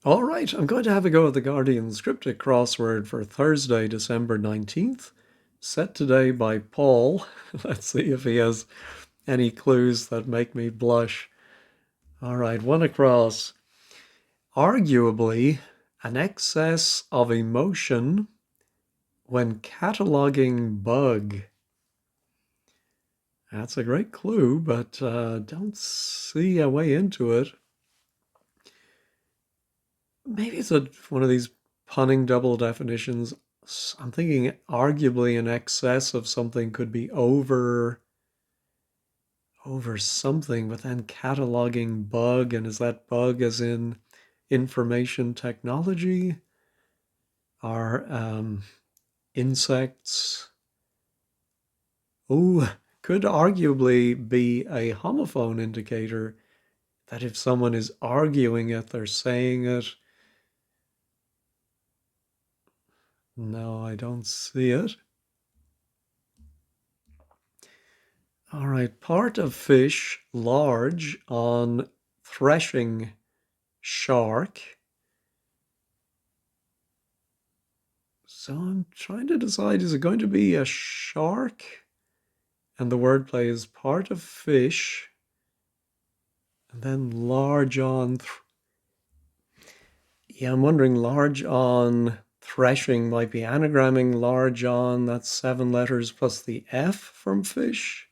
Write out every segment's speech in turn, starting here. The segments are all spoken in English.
All right, I'm going to have a go at the Guardian's Cryptic Crossword for Thursday, December 19th, set today by Paul. Let's see if he has any clues that make me blush. All right, one across. Arguably, an excess of emotion when cataloging bug. That's a great clue, but don't see a way into it. Maybe it's one of these punning double definitions. I'm thinking arguably an excess of something could be over something, but then cataloging bug, and is that bug as in information technology? Are insects? Oh, could arguably be a homophone indicator that if someone is arguing it, they're saying it. No, I don't see it. All right, part of fish large on threshing shark. So I'm trying to decide, is it going to be a shark? And the wordplay is part of fish, and then large on. Yeah, I'm wondering large on threshing might be anagramming large on. That's 7 letters plus the F from fish.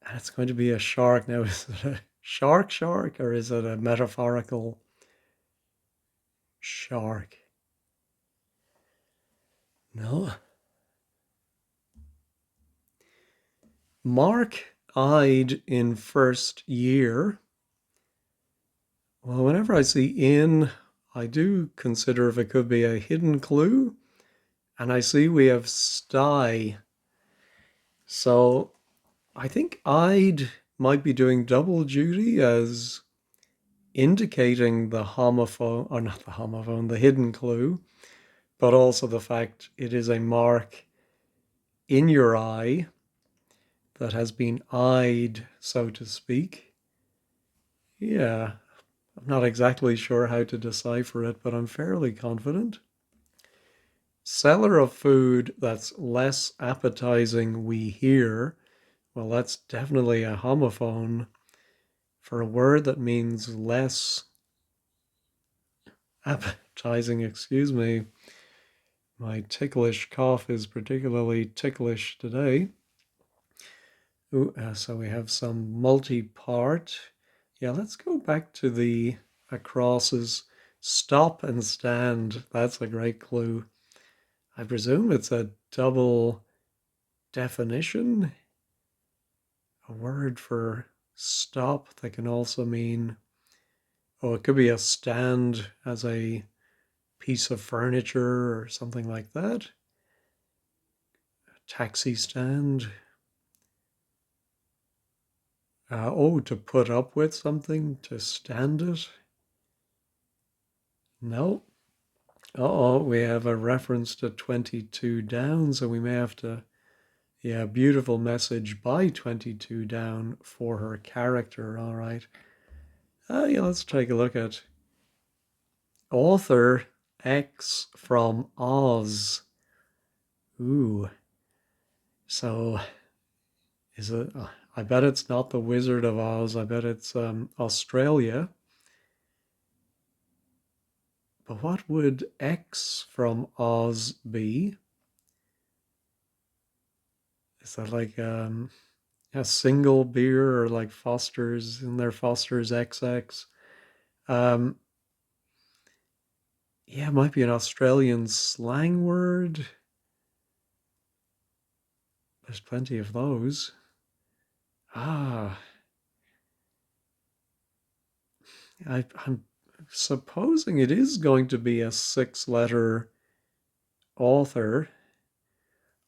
And it's going to be a shark. Now, is it a shark, or is it a metaphorical shark? No. Mark eyed in first year. Well, whenever I see in, I do consider if it could be a hidden clue. And I see we have sty. So I think eyed might be doing double duty as indicating the homophone, or not the homophone, the hidden clue, but also the fact it is a mark in your eye that has been eyed, so to speak. Yeah, I'm not exactly sure how to decipher it, but I'm fairly confident. Seller of food that's less appetizing, we hear. Well, that's definitely a homophone for a word that means less appetizing. Excuse me. My ticklish cough is particularly ticklish today. Ooh, so we have some multi-part. Yeah, let's go back to the acrosses. Stop and stand. That's a great clue. I presume it's a double definition. A word for stop that can also mean, oh, it could be a stand as a piece of furniture or something like that. A taxi stand. Oh, to put up with something, to stand it. No. Uh-oh, we have a reference to 22 down, so we may have to, yeah, beautiful message by 22 down for her character, all right. Yeah, let's take a look at author X from Oz. Ooh, so is it, I bet it's not the Wizard of Oz, I bet it's Australia. But what would X from Oz be? Is that like a single beer or like Foster's in their Foster's XX? Um, yeah, it might be an Australian slang word. There's plenty of those. Ah, I'm supposing it is going to be a 6 letter author.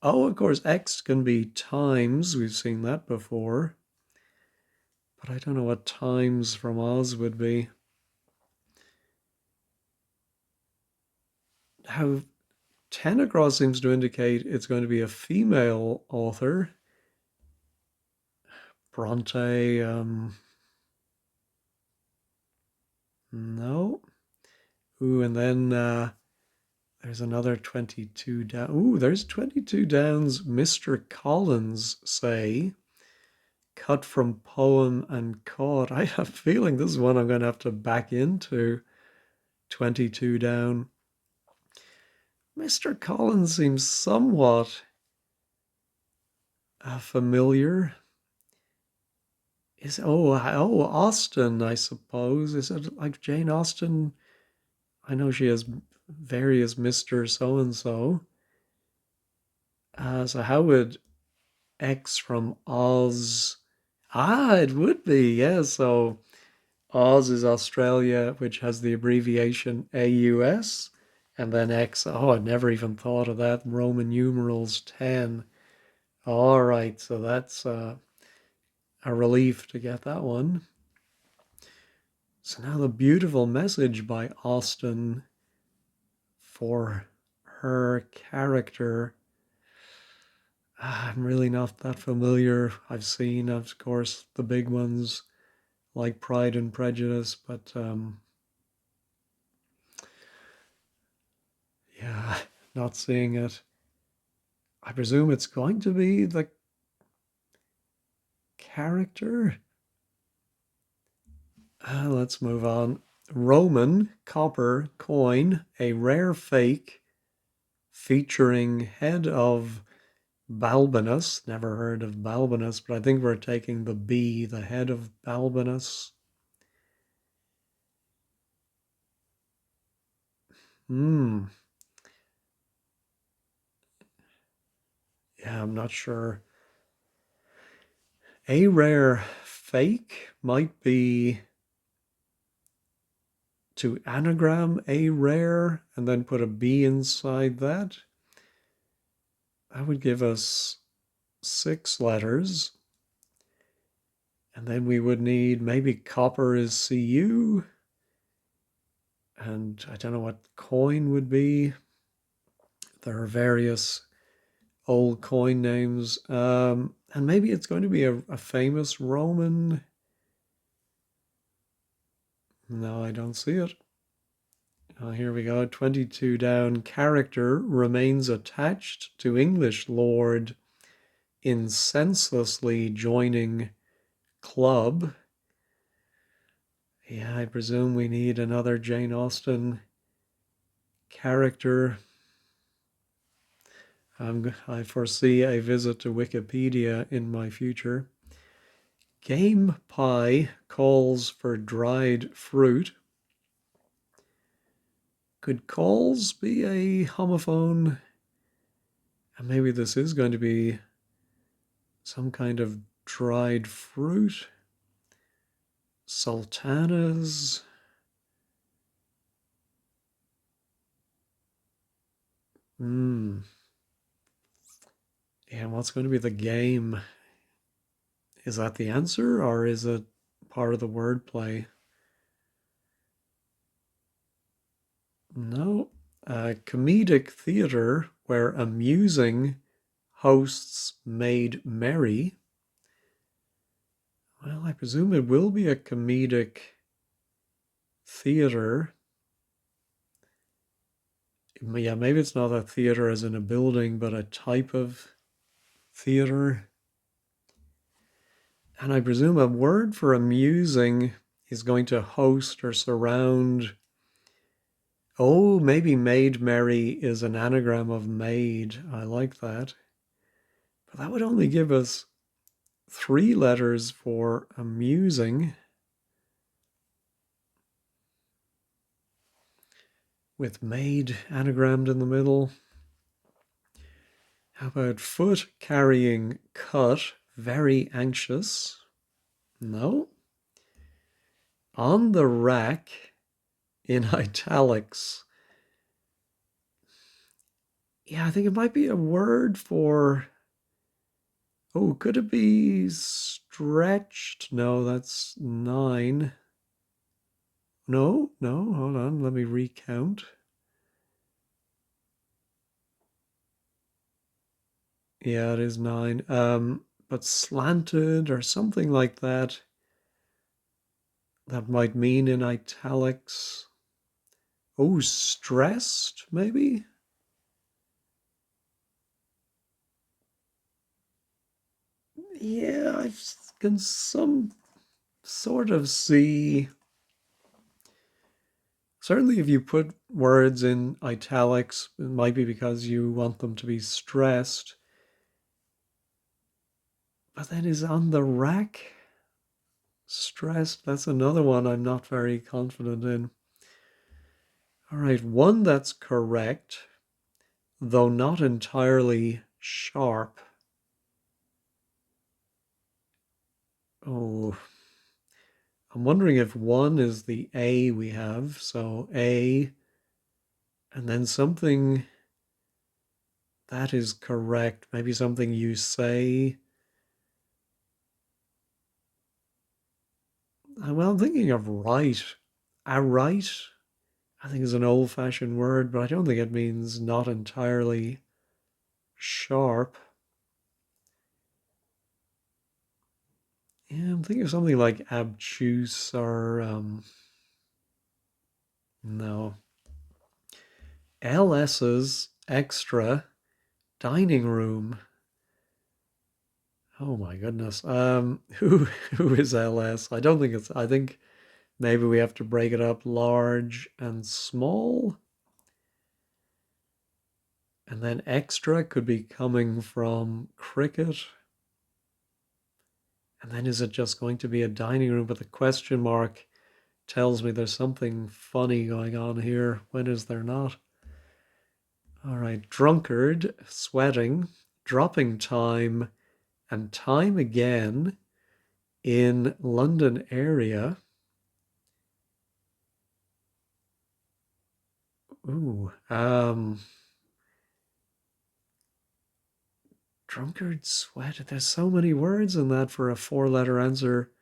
Oh, of course, X can be times. We've seen that before. But I don't know what times from Oz would be. How 10 across seems to indicate it's going to be a female author. Bronte, no. Ooh, and then there's another 22 down. Ooh, there's 22 downs. Mr. Collins say, cut from poem and caught. I have a feeling this is one I'm going to have to back into. 22 down. Mr. Collins seems somewhat familiar. Austen, I suppose. Is it like Jane Austen? I know she has various Mr. So and so. So how would X from Oz? Ah, it would be, yeah. So Oz is Australia, which has the abbreviation AUS, and then X. Oh, I never even thought of that. Roman numerals 10. All right, so that's a relief to get that one. So now the beautiful message by Austen for her character. I'm really not that familiar. I've seen, of course, the big ones like Pride and Prejudice, but yeah, not seeing it. I presume it's going to be the character. Let's move on. Roman copper coin, a rare fake featuring head of Balbinus. Never heard of Balbinus, but I think we're taking the B, the head of Balbinus. Yeah, I'm not sure. A rare fake might be to anagram a rare and then put a B inside that. That would give us 6 letters. And then we would need maybe copper is CU. And I don't know what coin would be. There are various old coin names. And maybe it's going to be a famous Roman. No, I don't see it. Here we go. 22 down. Character remains attached to English lord in senselessly joining club. Yeah, I presume we need another Jane Austen character. I foresee a visit to Wikipedia in my future. Game pie calls for dried fruit. Could calls be a homophone? And maybe this is going to be some kind of dried fruit. Sultanas. Yeah, what's going to be the game? Is that the answer or is it part of the wordplay? No. Comedic theater where amusing hosts made merry. Well, I presume it will be a comedic theater. Yeah, maybe it's not a theater as in a building, but a type of theater. And I presume a word for amusing is going to host or surround. Oh, maybe made merry is an anagram of maid. I like that. But that would only give us 3 letters for amusing, with maid anagrammed in the middle. How about foot carrying cut, very anxious? No. On the rack in italics. Yeah, I think it might be a word for. Oh, could it be stretched? No, that's 9. No, hold on. Let me recount. Yeah, it is 9. But slanted or something like that. That might mean in italics. Oh, stressed, maybe? Yeah, I can some sort of see. Certainly, if you put words in italics, it might be because you want them to be stressed. But then is on the rack stressed? That's another one I'm not very confident in. All right, one that's correct, though not entirely sharp. Oh, I'm wondering if one is the A we have. So A, and then something that is correct. Maybe something you say. Well, I'm thinking of right. A right, I think is an old fashioned word, but I don't think it means not entirely sharp. Yeah, I'm thinking of something like obtuse or no. LS's extra dining room. Oh my goodness. Who is LS? I don't think it's I think maybe we have to break it up large and small. And then extra could be coming from cricket. And then is it just going to be a dining room? But the question mark tells me there's something funny going on here. When is there not? All right, drunkard, sweating, dropping time, and time again in London area. Ooh, drunkard, sweat. There's so many words in that for a four-letter answer.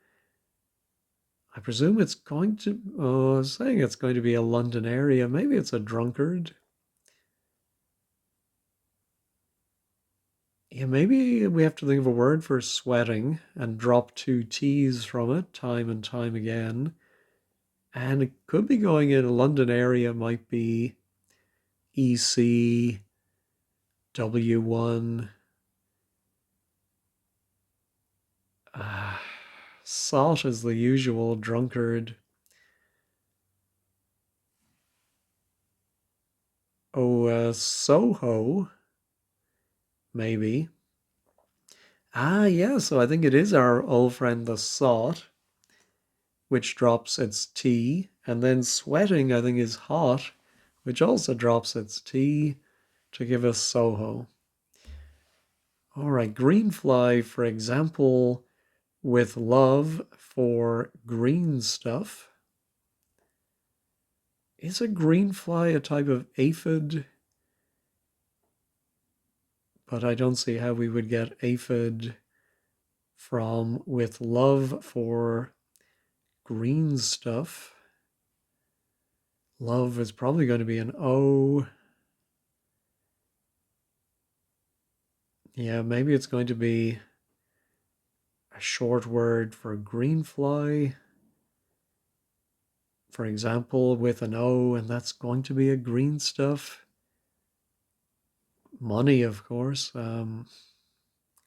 I presume it's going to, saying it's going to be a London area. Maybe it's a drunkard. Yeah, maybe we have to think of a word for sweating and drop two T's from it time and time again. And it could be going in a London area, might be EC, W1. Uh, Salt is the usual drunkard. Oh, Soho, maybe. Ah, yeah, so I think it is our old friend the salt, which drops its T. And then sweating, I think, is hot, which also drops its T to give us Soho. All right, greenfly, for example, with love for green stuff. Is a greenfly a type of aphid? But I don't see how we would get aphid from with love for green stuff. Love is probably going to be an O. Yeah, maybe it's going to be a short word for greenfly, for example, with an O, and that's going to be a green stuff. Money, of course.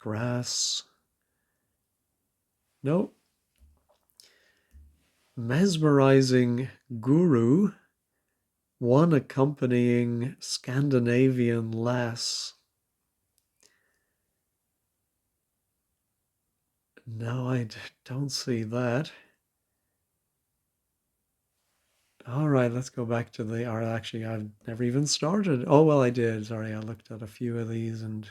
Grass. No. Mesmerizing guru, one accompanying Scandinavian lass. No, I don't see that. All right, let's go back to the, or actually, I've never even started. Oh, well, I did. Sorry, I looked at a few of these and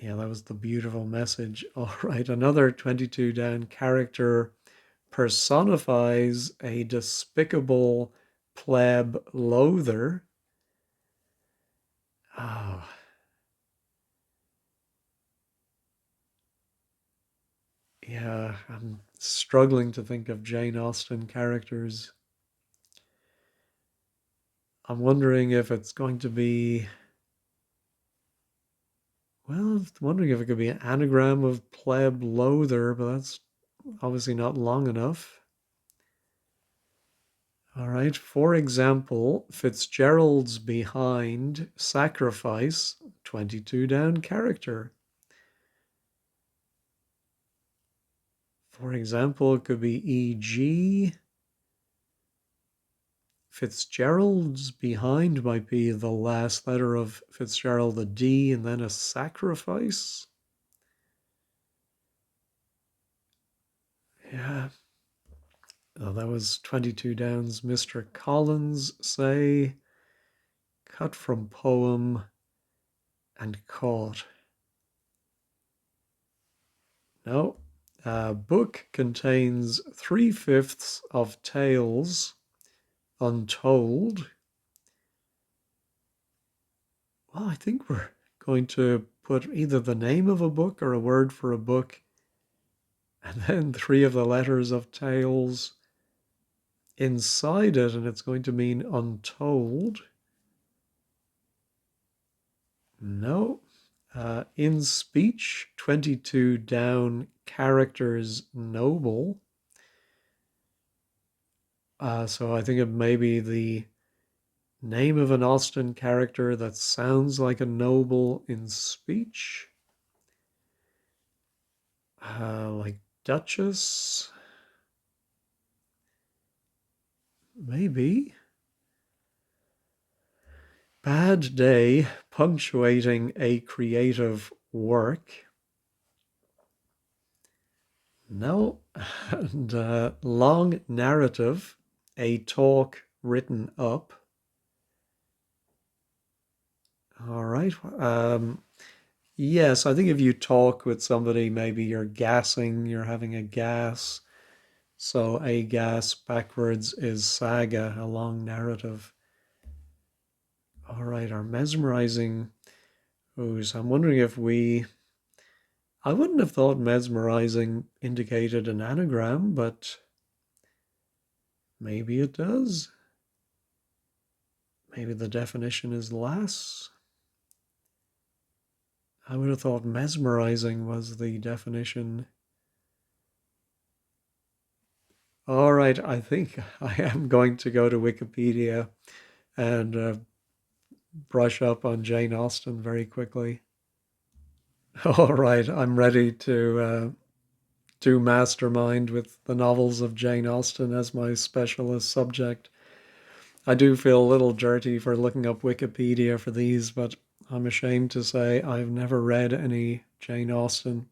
yeah, that was the beautiful message. All right, another 22 down character personifies a despicable pleb loather. Oh, yeah, I'm struggling to think of Jane Austen characters. I'm wondering if it's going to be, well, I'm wondering if it could be an anagram of pleb loather, but that's obviously not long enough. All right. For example, Fitzgerald's behind sacrifice 22 down character. For example, it could be e.g. Fitzgerald's behind might be the last letter of Fitzgerald, a D, and then a sacrifice. Yeah. Oh, that was 22 downs. Mr. Collins, say, cut from poem and caught. No. Book contains 3/5 of tales untold. Well, I think we're going to put either the name of a book or a word for a book, and then 3 of the letters of tales inside it, and it's going to mean untold. No. In speech, 22 down, characters noble. So I think it may be the name of an Austen character that sounds like a noble in speech. Like Duchess. Maybe. Bad day, punctuating a creative work. No. And long narrative, a talk written up. All right. Yes, I think if you talk with somebody, maybe you're gassing, you're having a gas. So a gas backwards is saga, a long narrative. All right, our mesmerizing ooze. I'm wondering if I wouldn't have thought mesmerizing indicated an anagram, but maybe it does. Maybe the definition is less. I would have thought mesmerizing was the definition. All right, I think I am going to go to Wikipedia and brush up on Jane Austen very quickly. All right, I'm ready to do mastermind with the novels of Jane Austen as my specialist subject. I do feel a little dirty for looking up Wikipedia for these, but I'm ashamed to say I've never read any Jane Austen.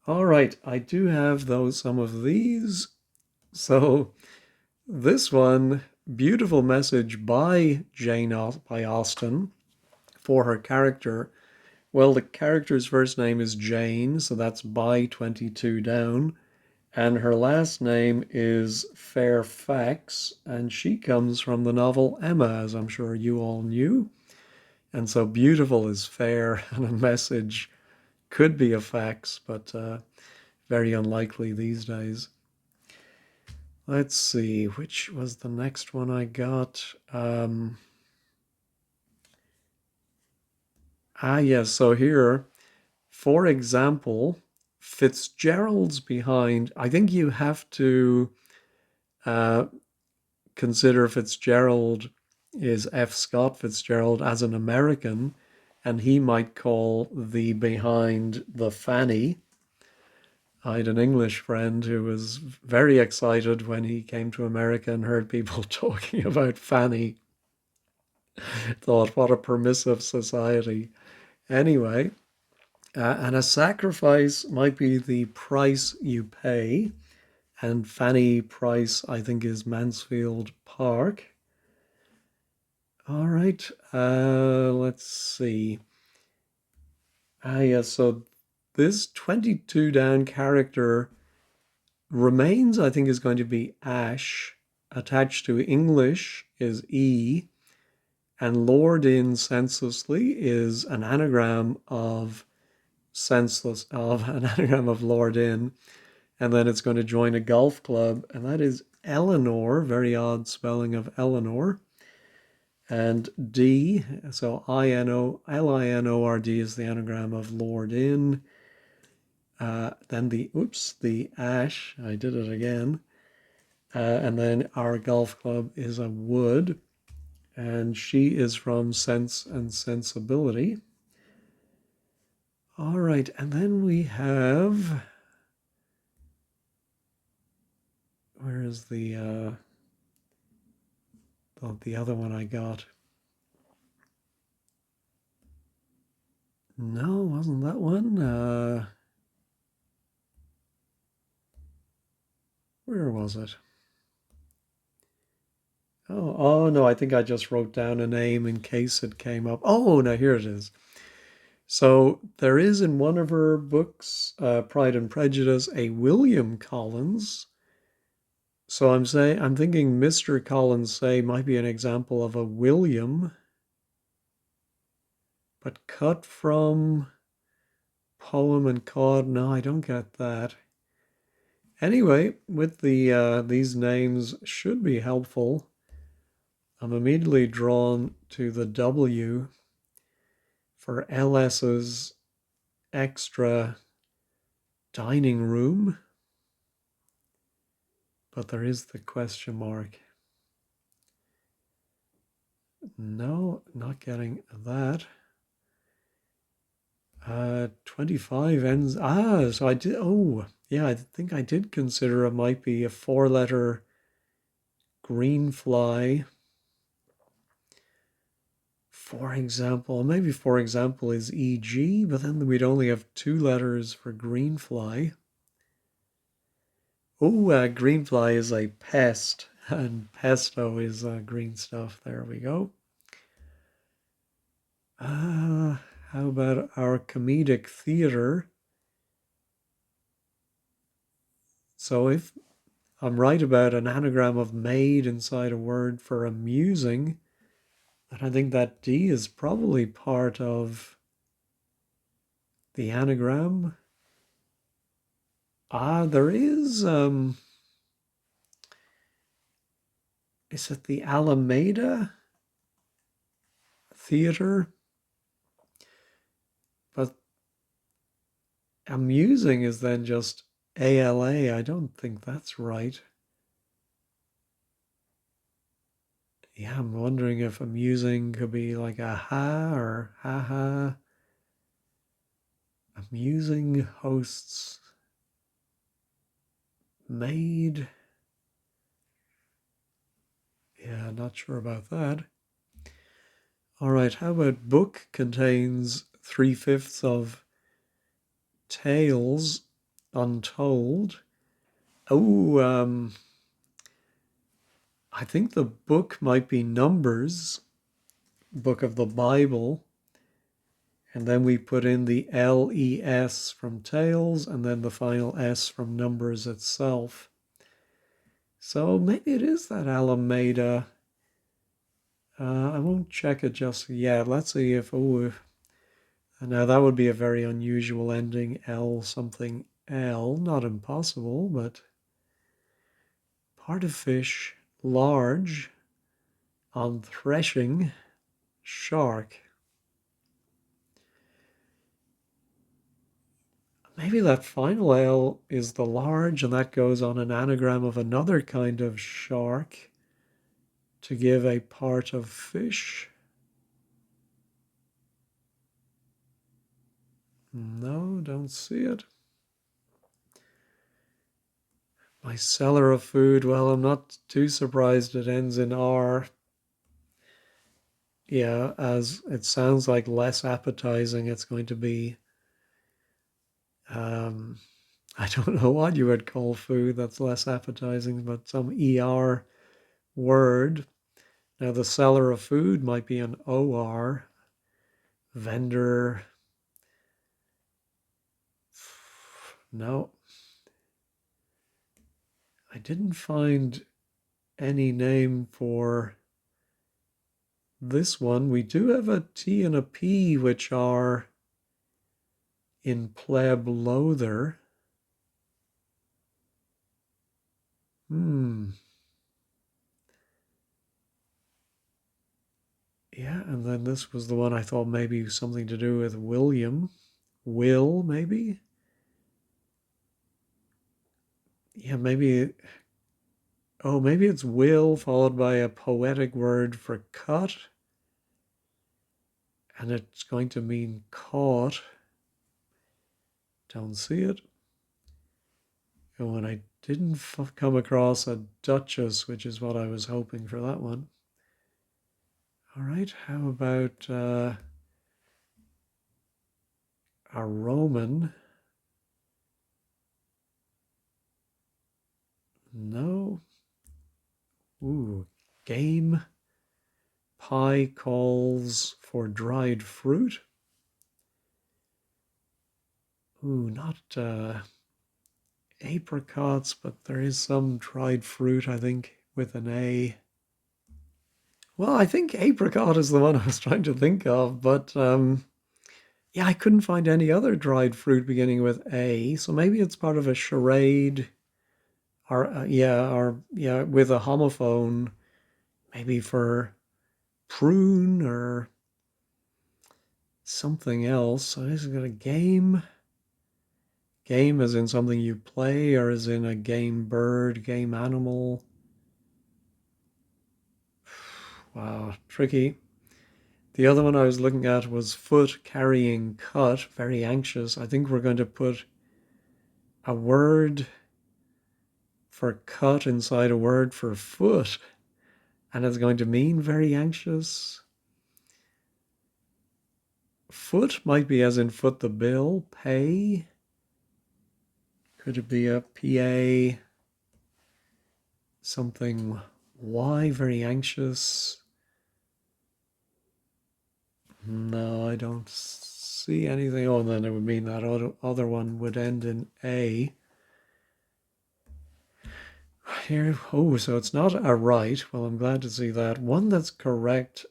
All right, I do have though some of these. So this one, beautiful message by by Austen for her character. Well, the character's first name is Jane, so that's by 22 down. And her last name is Fairfax, and she comes from the novel Emma, as I'm sure you all knew. And so beautiful is fair, and a message could be a fax, but very unlikely these days. Let's see, which was the next one I got? Yes, so here, for example, Fitzgerald's behind. I think you have to uh, consider Fitzgerald is F. Scott Fitzgerald as an American, and he might call the behind the fanny. I had an English friend who was very excited when he came to America and heard people talking about fanny. Thought, what a permissive society. Anyway, and a sacrifice might be the price you pay. And Fanny Price, I think, is Mansfield Park. All right, let's see. Yes, so this 22 down character remains, I think, is going to be Ash. Attached to English is E. And Lord in senselessly is an anagram of an anagram of Lord in. And then it's going to join a golf club, and that is Eleanor, very odd spelling of Eleanor. And D, so Linord is the anagram of Lord in. Then the Ash, I did it again. And then our golf club is a wood, and she is from Sense and Sensibility. All right, and then we have, where is the other one I got? No, wasn't that one? Where was it? Oh no, I think I just wrote down a name in case it came up. Oh, no, here it is. So there is in one of her books, Pride and Prejudice, a William Collins. So I'm thinking Mr. Collins say might be an example of a William, but cut from poem and chord. No, I don't get that. Anyway, with these names should be helpful. I'm immediately drawn to the W for LS's extra dining room, but there is the question mark. No, not getting that. 25 ends. So I did. Oh, yeah, I think I did consider it might be a 4-letter green fly. Maybe for example is EG, but then we'd only have 2 letters for green fly. Oh, green fly is a pest, and pesto is green stuff. There we go. How about our comedic theater? So if I'm right about an anagram of made inside a word for amusing, then I think that D is probably part of the anagram. There is, is it the Alameda Theater? But amusing is then just ALA. I don't think that's right. Yeah, I'm wondering if amusing could be like aha or haha. Amusing hosts made. Yeah, not sure about that. All right, how about book contains 3/5 of tales untold? Oh, I think the book might be Numbers, book of the Bible. And then we put in the LES from Tales and then the final S from Numbers itself. So maybe it is that Alameda. I won't check it just yet. Let's see if, now that would be a very unusual ending. L something L, not impossible, but part of fish, large, on threshing, shark. Maybe that final L is the large, and that goes on an anagram of another kind of shark to give a part of fish. No, don't see it. My cellar of food, well, I'm not too surprised it ends in R. Yeah, as it sounds like less appetizing, it's going to be, um, I don't know what you would call food that's less appetizing, but some ER word. Now, the seller of food might be an OR, vendor. No, I didn't find any name for this one. We do have a T and a P, which are in pleb loather. Yeah, and then this was the one I thought maybe something to do with William. Will, maybe? Yeah, maybe Oh, maybe it's will followed by a poetic word for cut, and it's going to mean caught. Don't see it. Oh, and I didn't come across a duchess, which is what I was hoping for that one. All right, how about a Roman? No. Ooh, game. Pie calls for dried fruit. Ooh, not apricots, but there is some dried fruit, I think, with an A. Well, I think apricot is the one I was trying to think of, but yeah, I couldn't find any other dried fruit beginning with A, so maybe it's part of a charade, or yeah, with a homophone, maybe for prune or something else. So this is got a game. Game as in something you play, or as in a game bird, game animal. Wow, tricky. The other one I was looking at was foot carrying cut, very anxious. I think we're going to put a word for cut inside a word for foot, and it's going to mean very anxious. Foot might be as in foot the bill, pay. Could it be a PA, something Y, very anxious? No, I don't see anything. Oh, and then it would mean that other one would end in A. Here, oh, so it's not a right. Well, I'm glad to see that. One that's correct,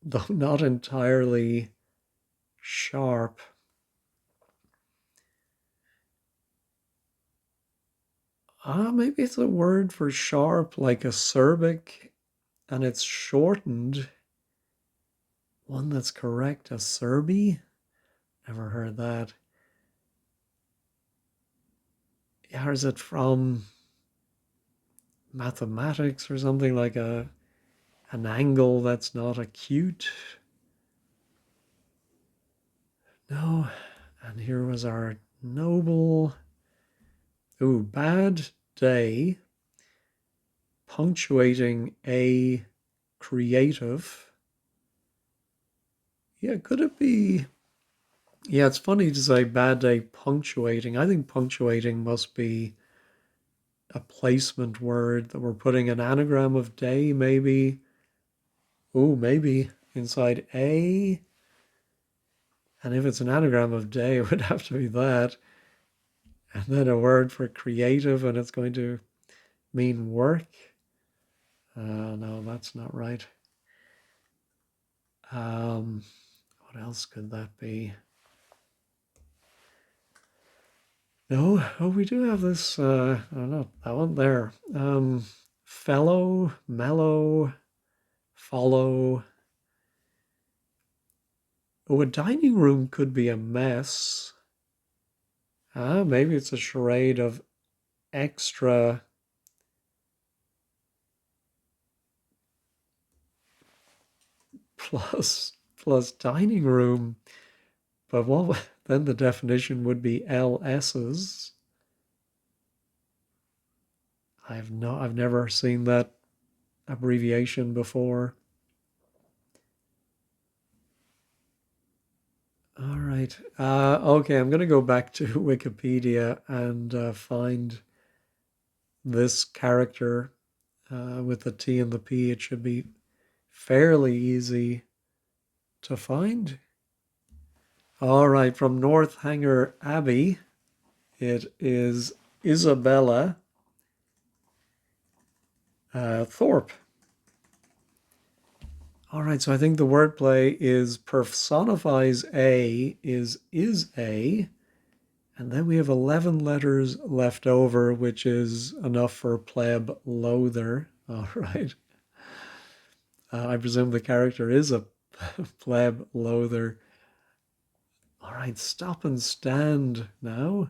though not entirely sharp. Maybe it's a word for sharp, like acerbic, and it's shortened. One that's correct, acerbi? Never heard that. Yeah, is it from mathematics or something like an angle that's not acute? No. And here was our noble. Ooh, bad day, punctuating a creative. Yeah, could it be? Yeah, it's funny to say bad day punctuating. I think punctuating must be a placement word that we're putting an anagram of day, maybe. Ooh, maybe inside A. And if it's an anagram of day, it would have to be that. And then a word for creative, and it's going to mean work. No, that's not right. What else could that be? No, oh, we do have this. Oh, no, that one there. Fellow, mellow, follow. Oh, a dining room could be a mess. Maybe it's a charade of extra plus dining room. But what then the definition would be LS's. I've never seen that abbreviation before. All right. Okay, I'm going to go back to Wikipedia and find this character with the T and the P. It should be fairly easy to find. All right, from Northanger Abbey, it is Isabella Thorpe. All right, so I think the wordplay is personifies A is A, and then we have 11 letters left over, which is enough for pleb loather. All right. I presume the character is a pleb loather. All right, stop and stand now.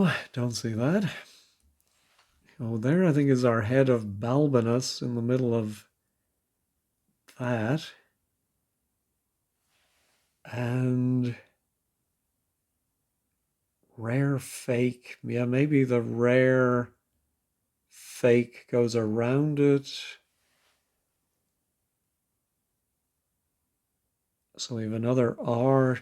No, don't see that. Oh, there I think is our head of Balbinus in the middle of that. And rare fake. Yeah, maybe the rare fake goes around it. So we have another R.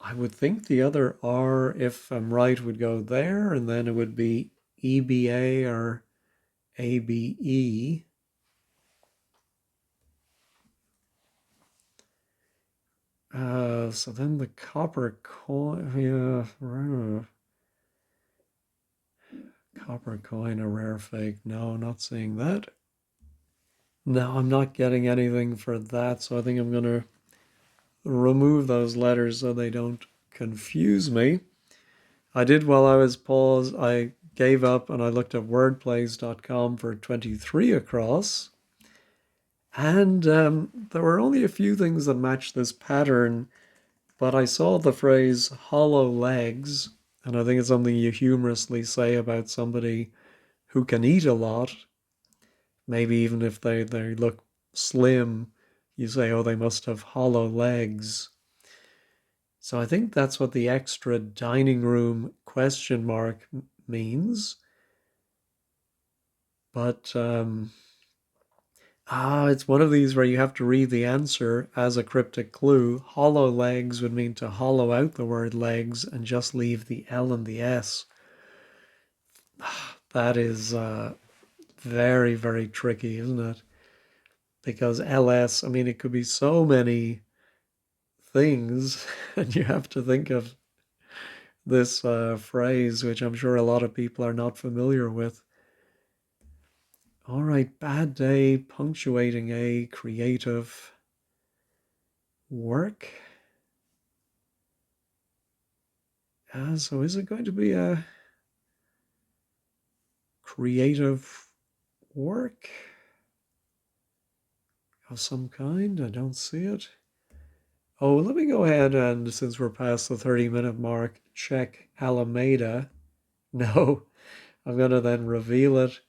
I would think the other R, if I'm right, would go there, and then it would be EBA or ABE. So then the copper coin, yeah, copper coin, a rare fake. No, not seeing that. No, I'm not getting anything for that, so I think I'm going to remove those letters so they don't confuse me. I did while I was paused. I gave up and I looked at wordplays.com for 23 across. And there were only a few things that matched this pattern, but I saw the phrase hollow legs, and I think it's something you humorously say about somebody who can eat a lot. Maybe even if they look slim, you say, oh, they must have hollow legs. So I think that's what the extra dining room question mark means. But it's one of these where you have to read the answer as a cryptic clue. Hollow legs would mean to hollow out the word legs and just leave the L and the S. That is very, very tricky, isn't it? Because LS, I mean, it could be so many things, and you have to think of this phrase, which I'm sure a lot of people are not familiar with. All right, bad day, punctuating a creative work. So is it going to be a creative work of some kind? I don't see it. Oh, let me go ahead and, since we're past the 30-minute mark, check Alameda. No, I'm going to then reveal it.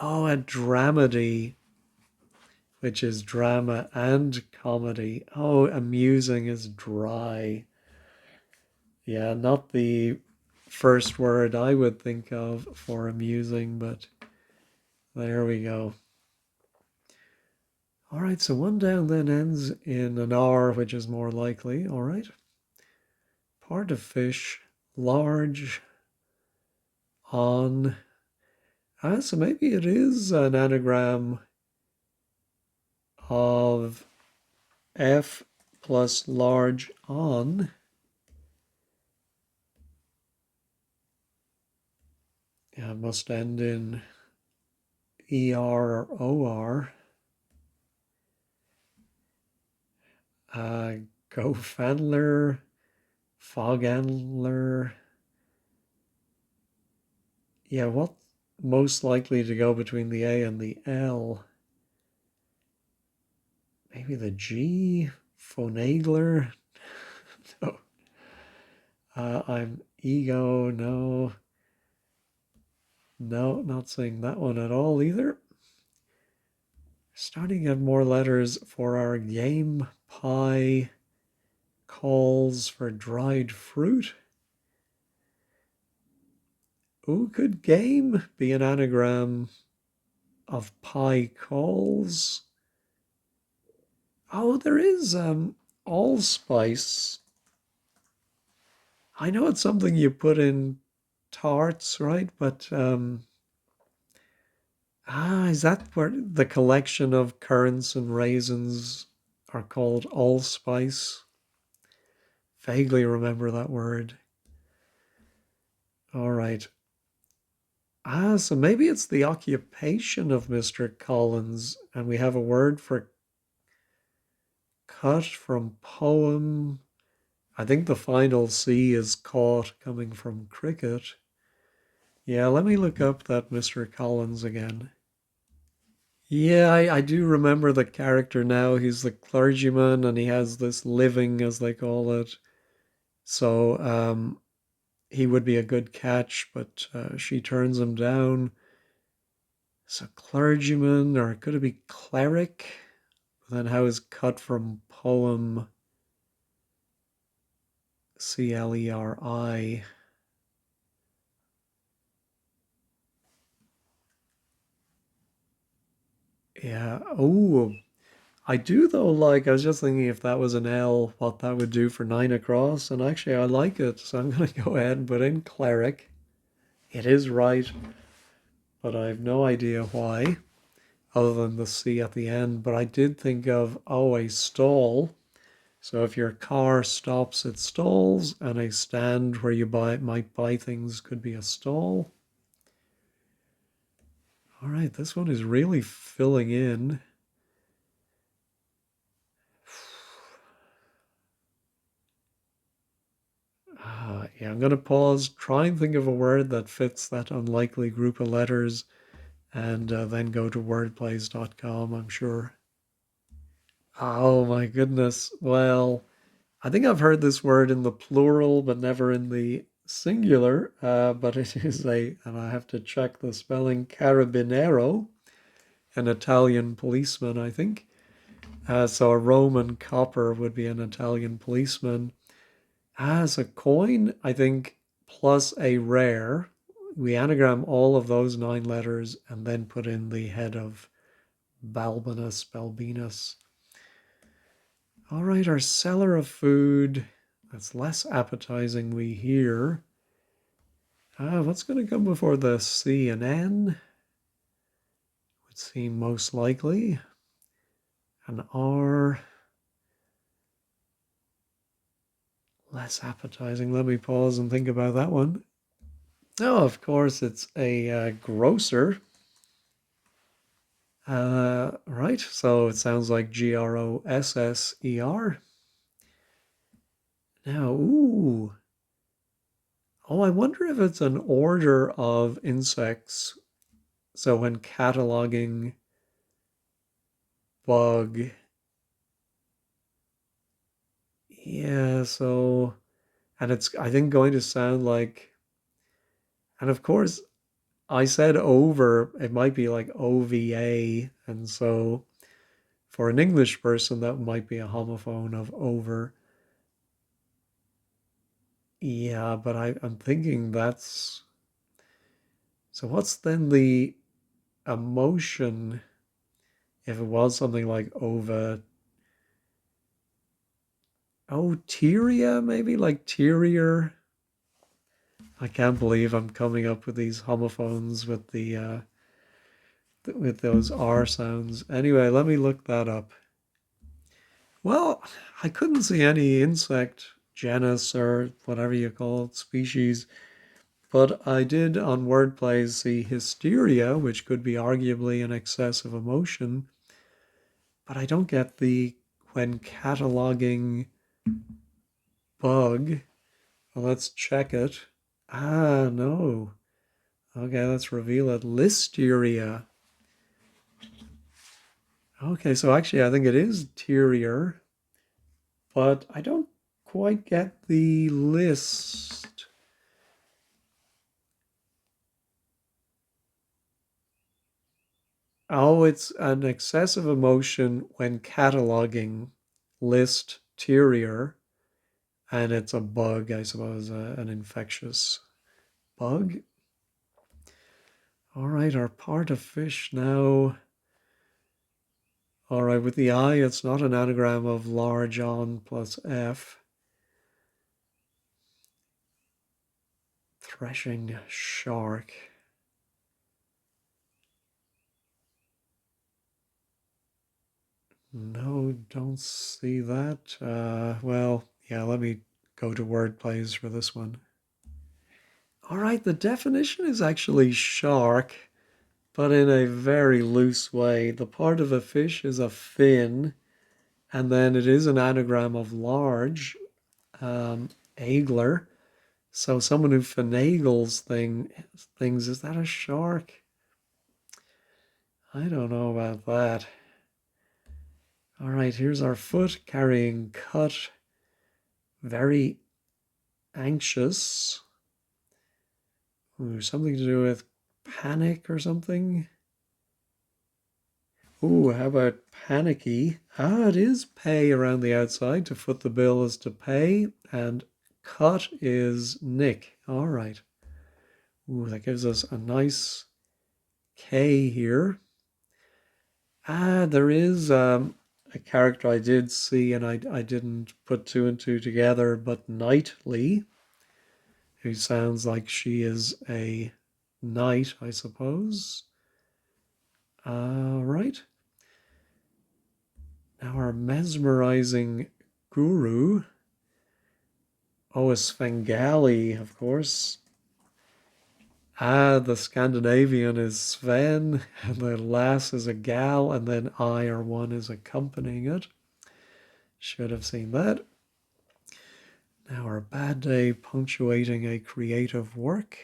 Oh, a dramedy, which is drama and comedy. Oh, amusing is dry. Yeah, not the first word I would think of for amusing, but there we go. All right, so one down then ends in an R, which is more likely. All right. Part of fish, large, on. So maybe it is an anagram of F plus large on. Yeah, it must end in ER or OR. Gofandler, Fogandler. Yeah, what most likely to go between the A and the L? Maybe the G? Phonagler? No. I'm ego, no. No, not saying that one at all either. Starting to get more letters for our game pie calls for dried fruit. Ooh, could game be an anagram of pie calls? Oh, there is allspice. I know it's something you put in tarts, right? But is that where the collection of currants and raisins are called allspice? Vaguely remember that word. All right. So maybe it's the occupation of Mr. Collins, and we have a word for cut from poem. I think the final C is caught, coming from cricket. Yeah, let me look up that Mr. Collins again. Yeah, I do remember the character now. He's the clergyman and he has this living, as they call it. So he would be a good catch, but she turns him down. So clergyman, or could it be cleric? But then how is cut from poem Cleri? Yeah. Oh, I do though. Like I was just thinking, if that was an L, what that would do for 9 across. And actually, I like it, so I'm gonna go ahead and put in cleric. It is right, but I have no idea why, other than the C at the end. But I did think of, oh, a stall. So if your car stops, it stalls, and a stand where you might buy things could be a stall. All right, this one is really filling in. Yeah, I'm going to pause, try and think of a word that fits that unlikely group of letters, and then go to wordplays.com, I'm sure. Oh my goodness. Well, I think I've heard this word in the plural, but never in the singular. But it is and I have to check the spelling, carabinero, an Italian policeman, I think. So a Roman copper would be an Italian policeman. As a coin, I think, plus a rare. We anagram all of those 9 letters and then put in the head of Balbinus. All right, our seller of food. That's less appetizing, we hear. What's going to come before the C and N? Would seem most likely. An R. Less appetizing. Let me pause and think about that one. Oh, of course, it's a grocer. Right, so it sounds like Grosser. Now, ooh. Oh, I wonder if it's an order of insects. So when cataloging bug, yeah, so, and it's, I think, going to sound like, and of course, I said over, it might be like OVA, and so for an English person, that might be a homophone of over. Yeah, but I'm thinking that's, so what's then the emotion if it was something like over, oh, Tyria, maybe like Tyrier. I can't believe I'm coming up with these homophones with the with those R sounds. Anyway, let me look that up. Well, I couldn't see any insect genus or whatever you call it, species, but I did on wordplays see hysteria, which could be arguably an excessive emotion, but I don't get the when cataloging bug. Well, let's check it. No. Okay, let's reveal it. Listeria. Okay, so actually I think it is Tyrier, but I don't quite get the list. Oh, it's an excessive emotion when cataloging list Tyrier, and it's a bug, I suppose, an infectious bug. All right, our part of fish now. All right, with the I, it's not an anagram of large on plus F. Threshing shark. No, don't see that. Well, yeah, let me go to word plays for this one. All right, the definition is actually shark, but in a very loose way. The part of a fish is a fin, and then it is an anagram of large, agler. So someone who finagles things, is that a shark? I don't know about that. All right, here's our foot carrying cut. Very anxious. Ooh, something to do with panic or something. Ooh, how about panicky? Ah, it is pay around the outside. To foot the bill is to pay, and cut is nick. All right. Ooh, that gives us a nice K here. Ah, there is a character I did see and I didn't put two and two together, but Knightley, who sounds like she is a knight, I suppose. Right. Now our mesmerizing guru. Oh, a Svengali, of course. Ah, the Scandinavian is Sven, and the lass is a gal, and then I or one is accompanying it. Should have seen that. Now our bad day punctuating a creative work.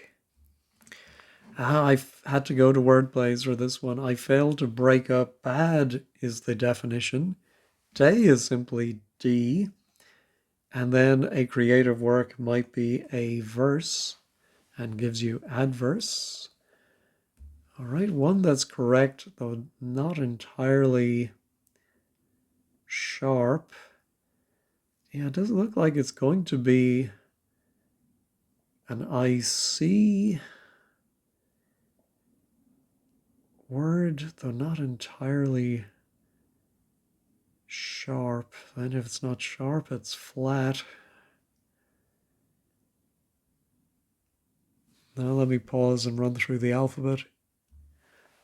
Ah, I've had to go to word plays for this one. I failed to break up. Bad is the definition. Day is simply D. And then a creative work might be a verse and gives you adverse. All right, one that's correct, though not entirely sharp. Yeah, it doesn't look like it's going to be an IC word, though not entirely sharp. Then if it's not sharp, it's flat. Now let me pause and run through the alphabet.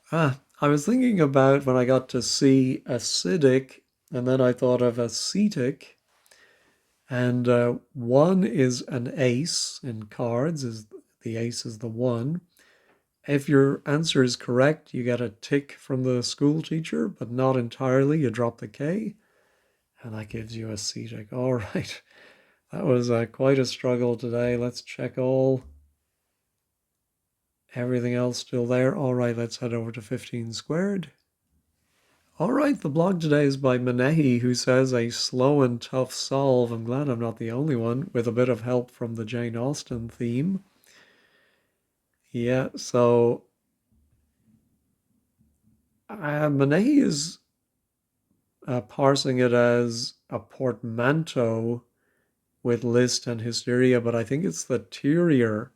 I was thinking about when I got to C, acidic, and then I thought of acetic. And one is an ace in cards, is the ace is the one. If your answer is correct, you get a tick from the school teacher, but not entirely. You drop the K, and that gives you acetic. All right, that was quite a struggle today. Let's check everything else still there. All right, let's head over to 15 squared. All right, the blog today is by Manehi, who says a slow and tough solve. I'm glad I'm not the only one, with a bit of help from the Jane Austen theme. Yeah, so Manehi is parsing it as a portmanteau with list and hysteria, but I think it's the terrier.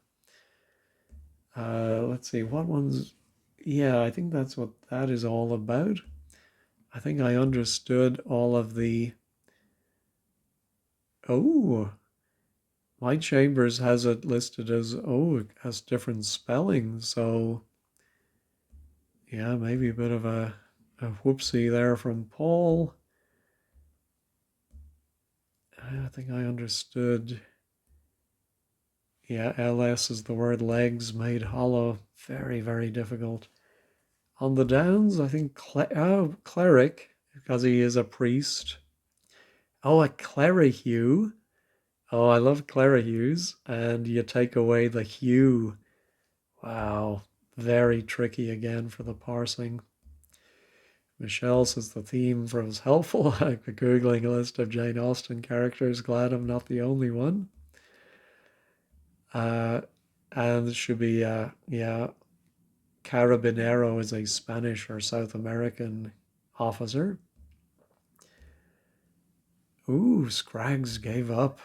Let's see, what one's... Yeah, I think that's what that is all about. I think I understood all of the... Oh, my Chambers has it listed as, it has different spelling, so yeah, maybe a bit of a whoopsie there from Paul. I think I understood. Yeah, LS is the word legs made hollow. Very, very difficult. On the downs, I think cleric, because he is a priest. Oh, a clerihew. Oh, I love clerihews. And you take away the hue. Wow, very tricky again for the parsing. Michelle says the theme was helpful. I've been Googling a list of Jane Austen characters. Glad I'm not the only one. And it should be, yeah, Carabinero is a Spanish or South American officer. Ooh, Scraggs gave up.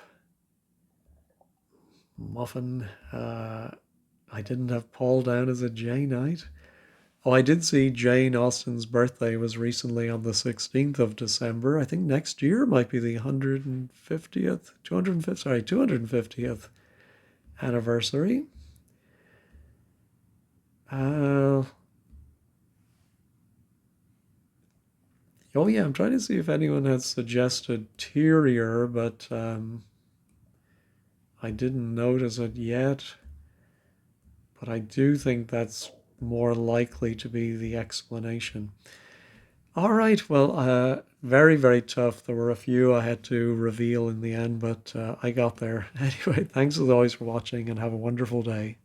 Muffin. I didn't have Paul down as a Janeite. Oh, I did see Jane Austen's birthday was recently on the 16th of December. I think next year might be the 250th anniversary. Oh yeah, I'm trying to see if anyone has suggested terrier, but I didn't notice it yet. But I do think that's more likely to be the explanation. All right, well, very, very tough. There were a few I had to reveal in the end, but I got there. Anyway, thanks as always for watching and have a wonderful day.